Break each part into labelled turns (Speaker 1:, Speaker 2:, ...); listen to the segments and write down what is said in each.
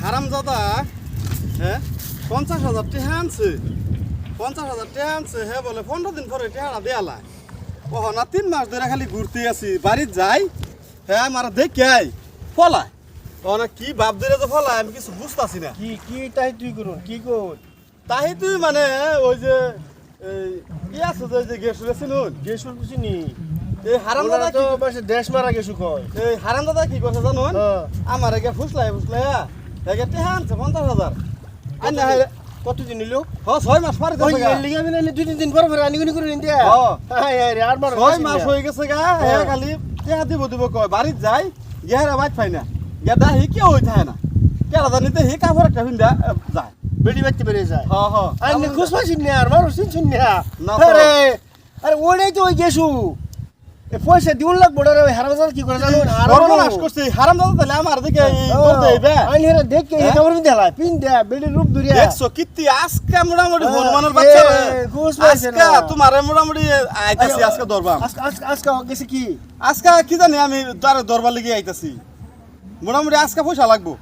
Speaker 1: হারামজাদা হ্যাঁ 50,000 টাকা আনছে 50,000 টাকা আনছে হ্যাঁ বলে 15 দিন পরে টাকাটা দেয়ালা ও না 3 মাস ধরে খালি ঘুরতে আসি বাড়ির যাই হ্যাঁ আমার দেখে ফলায় ও না কি বাপ ধরে তো ফলায় আমি কিছু বুঝতাছি না
Speaker 2: কি তাই তুই করুন কি কর
Speaker 1: তাই তুই মানে ওই যে কি আছে যে গেছুরে চিনুন
Speaker 2: গেসুর কিছু নি
Speaker 1: এই হারামজাদা
Speaker 2: তো
Speaker 1: কি
Speaker 2: বাসে দেশ মারা গেছু কয়
Speaker 1: এই হারামজাদা কি করছে জানুন আমার একে ফুসলাই একে টাকা আনছে 50,000 আন্না
Speaker 2: কত দিন নিল
Speaker 1: হ 6 মাস পারে
Speaker 2: ওই
Speaker 1: গেছে গা
Speaker 2: লিগা বিনা দুই তিন দিন পর পর আনিগুনি করে নিতে হাই হাই রে আর মার
Speaker 1: 6 মাস হয়ে গেছে গা হে খালি টাকা দিব কয় বাড়িত যাই গেরা বাইত পাই না গেদা হি কি হই থাকে না কেরা জানিতে হি কাপড় একটা ভিন্দা যায়
Speaker 2: বেডি বাইতে বেরে যায়
Speaker 1: হ হ
Speaker 2: আইনে খুশ পাইছিন না আর মারো চিনছিন না
Speaker 1: না
Speaker 2: আরে আরে ওইটাই তো ওই গেছু এ পয়সা দিউন লাগবো রে ওই হারামজাদা কি করে জানো আর
Speaker 1: সর্বনাশ করছে হারামজাদা তাহলে আমার দিকে করতে হইবে
Speaker 2: আইনে রে দেখ কে খবর দিন দেলা পিন দে বেডি রূপ দুরিয়া
Speaker 1: দেখছো কিত্তি আজকে মোটামুটি হনুমানের বাচ্চা রে
Speaker 2: খুশ পাইছে না
Speaker 1: আজকে তোমারে মোটামুটি আইতাছি আজকে দরবাম
Speaker 2: আজকে গেছে কি
Speaker 1: আজকে কি জানি আমি তার দরবার লাগি আইতাছি মোটামুটি আজকে পয়সা লাগবো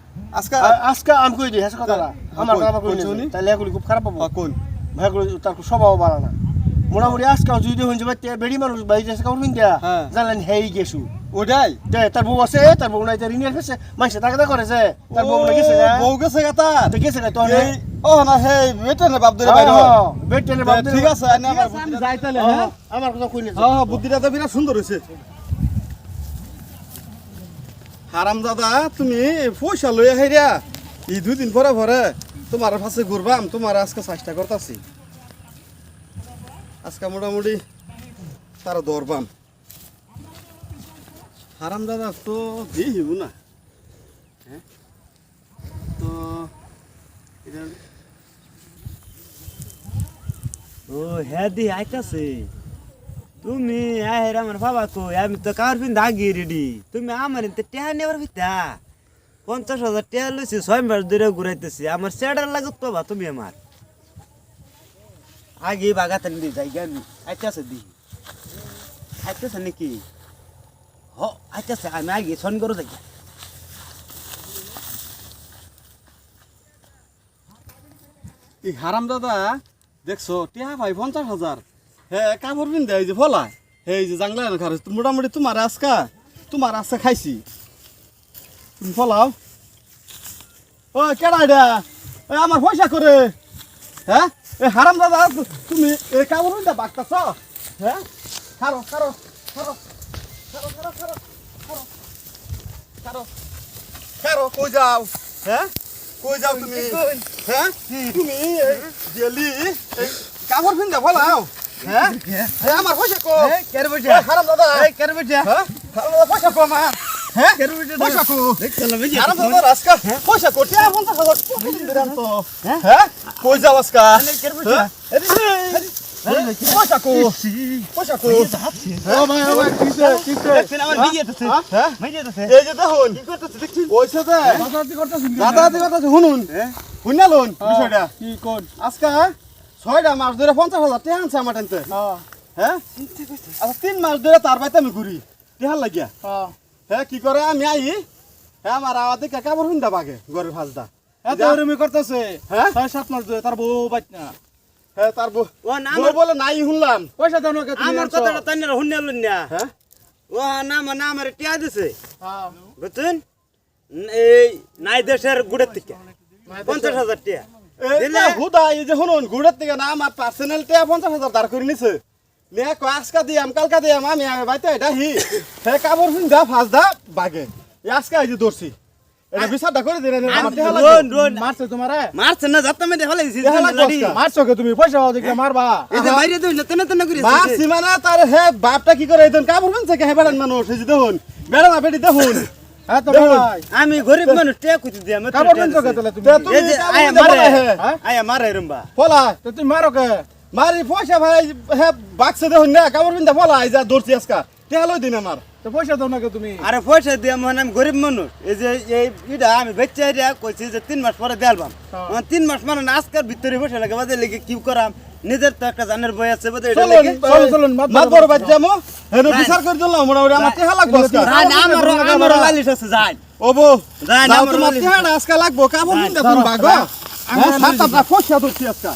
Speaker 2: আজকে আমি কই দিই হাসা কথা আমার কথা কই নি তাহলে এগুলি খুব খারাপ পাবো
Speaker 1: কোন
Speaker 2: ভাইগুলো তার স্বভাব ভালো না মোটামুটি আজকে যদি হইছে বাইতে বেডি মানুষ বাইতে আছে কাউর পিন দেয়া জানলেন হেই গেছু
Speaker 1: ওটাই
Speaker 2: দে তার বউ আছে তার বউ নাই তার রিনিয়ার ফেসে মাইসে টাকা করেছে তার বউ না গেছে
Speaker 1: বউ গেছে গা তার
Speaker 2: তো গেছে তো
Speaker 1: ও না হে বেটনে বাপ ধরে বাইরে
Speaker 2: বেটেনে বাপ
Speaker 1: ঠিক আছে আমি যাই তাহলে হ্যাঁ
Speaker 2: আমার কথা কই নি
Speaker 1: হ্যাঁ বুদ্ধিটা তো বিরাট সুন্দর হইছে হারামজাদা তুমি পয়সা লইয়া হেরিয়া এই 2 দিন পরে পরে তোমার কাছে ঘুরবাম তোমার আজকে চেষ্টা করতেছি আজকে মোটামুটি তারা দরবাম হারামজাদা তো দিহিব না হ্যাঁ তো
Speaker 3: ও হ্যাঁ দি আইতাছে তুমি আহের আমার বাবা কই আমি তো কার পিন দাগি রেডি তুমি আমার এতে টেহা নেবার ভিতা 50,000 টেহা লইছি 6 মাস ধরে ঘুরাইতেছি আমার সেডার লাগুত পাবা তুমি আমার আগে বাগাতে নিয়ে যাই আমি আইতাছে দি আইতাছে নাকি হ আইতাছে আমি আগে ফোন করে যাই
Speaker 1: এই হারামজাদা দেখছো টিহা ভাই 50,000 হ্যাঁ কাপড় পিন দেয় যে ফলা হে যে জাংলা না খারে মোটামুটি তোমার আজকে খাইছি তুমি ফলাও ও কেডা এটা আমার পয়সা করে হ্যাঁ এ হারামজাদা তুমি এই কাপড় পিন বাগতাছ হ্যাঁ খারো খারো খারো খারো খারো খারো খারো খারো খারো কই যাও হ্যাঁ কই যাও তুমি হ্যাঁ তুমি গেলি কাপড় পিন ফলাও হ্যাঁ আমার পয়সা কো
Speaker 2: কেরে বইটা
Speaker 1: হারামজাদা
Speaker 2: কেরে বইটা
Speaker 1: হ্যাঁ হারামজাদা পয়সা কো আমার হ্যাঁ
Speaker 2: কেরে বইটা
Speaker 1: পয়সা কো
Speaker 2: দেখ চল বেজি
Speaker 1: হারামজাদা আজকে পয়সা কো 50,000 দিলাম তো হ্যাঁ কই যাও আজকে
Speaker 2: কেরে বইটা
Speaker 1: পয়সা কো পয়সা কো
Speaker 2: ও ভাই কিসে
Speaker 3: দেখছেন আমার ভিডিওতে
Speaker 1: হ্যাঁ
Speaker 3: ভিডিওতে
Speaker 1: এই যে দেখুন কি করতেছ দেখছিস কইছে যে
Speaker 2: দাদাতি করতেছিস
Speaker 1: দাদাতি কথা শুনুন শুনালুন বিষয়টা
Speaker 2: কি কোন
Speaker 1: আজকে 6টা মাস ধরে 50,000 টাকা আনছে আমার টানতে হ্যাঁ আচ্ছা 3 মাস ধরে তার বাইতে আমি ঘুরি টেহার লাগিয়া হ্যাঁ কি করে আমি আই হ্যাঁ আমার আওয়াজে কাপড় হুন্দা বাগে ঘরের ভাজদা
Speaker 2: এত রুমি করতেছে
Speaker 1: হ্যাঁ
Speaker 2: 6-7 মাস ধরে তার বউ বাইত না
Speaker 1: হ্যাঁ তার
Speaker 3: ও না
Speaker 1: বউ বলে নাই শুনলাম
Speaker 2: পয়সা দাও না
Speaker 3: আমার কথাটা তাইনারা শুনলেন না
Speaker 1: হ্যাঁ
Speaker 3: ও না আমার টিয়া দিছে
Speaker 2: হ্যাঁ
Speaker 3: বুঝছেন এই নাই দেশের গুড়ের থেকে 50,000 টিয়া
Speaker 1: দিলে হুদা এই যে শুনুন গুড়ের থেকে না আমার পার্সোনাল টিয়া 50,000 দাঁড় করে নিছে নে আজকা দিয়াম কালকা দিয়াম আমি বাইতে এটা হি হে কাপড় হুন্দা ভাজদা বাগে আজকে এই যে দর্শি এটা বিচারটা করে দিলে আমার টিয়া লাগবে
Speaker 3: রোন
Speaker 2: মারছে তোমারে
Speaker 3: মারছে না যাত্রা মেরে হলে
Speaker 1: টিয়া লাগবে আজকা।
Speaker 2: মারছো কে তুমি পয়সা দেখলে মারবা
Speaker 3: এই যে বাইরে দই না তেনে করে
Speaker 1: মা সীমানা তার হে বাপটা কি করে এইদন কাপড় হুনছে কে হে বেড়ান মানুষ এই যে দেখুন বেড়া না বেটি দেখুন
Speaker 2: হ্যাঁ তো
Speaker 1: দেখুন।
Speaker 2: ভাই
Speaker 3: আমি গরিব মানুষ টিয়া কুতি দিই আমি
Speaker 2: কাপড় পেনছো কে তাহলে তুমি
Speaker 1: তুমি
Speaker 3: এই যে
Speaker 1: কাপড়
Speaker 3: আয়া
Speaker 1: দিতে
Speaker 3: মারে
Speaker 1: বলা হে।
Speaker 3: আয়া মারে রম্বা
Speaker 1: ফলা
Speaker 2: তো তুমি মারো কে
Speaker 1: মারি পয়সা ভাই হে বাক্সে দেখুন না কাপড় পিনতে ফলা এই যা দর্শি আজকা টিয়া লই দিন আমার
Speaker 2: তো পয়সা দাও না কে তুমি
Speaker 3: আরে পয়সা দিয়ে আমি গরিব মানুষ এই যে এই ইটা আমি বেচে এটা কইছি যে 3 মাস পরে দেলবাম 3 মাস মানে আজকের ভিতরে পয়সা লাগে বাদে লেগে কি করাম নিজের তো একটা জানের বই আছে বাদে এটা লেগে
Speaker 2: চলুন
Speaker 1: মাতবর বাদ যামু হেন বিচার করে দিলাম মোটামুটি আমার টিয়া লাগবে আজকা
Speaker 3: আমার লালিশ আছে যাই
Speaker 1: ও বউ
Speaker 3: যাই না,
Speaker 1: যাও
Speaker 3: আমার
Speaker 1: তোমার
Speaker 3: লইছি।
Speaker 1: টেহাটা আজকে লাগবো কাপড়
Speaker 3: যাই,
Speaker 1: কিনতে তুমি বাগো
Speaker 2: আমি
Speaker 1: হ্যাঁ সাতটা ফসিয়া ধরছি আজকে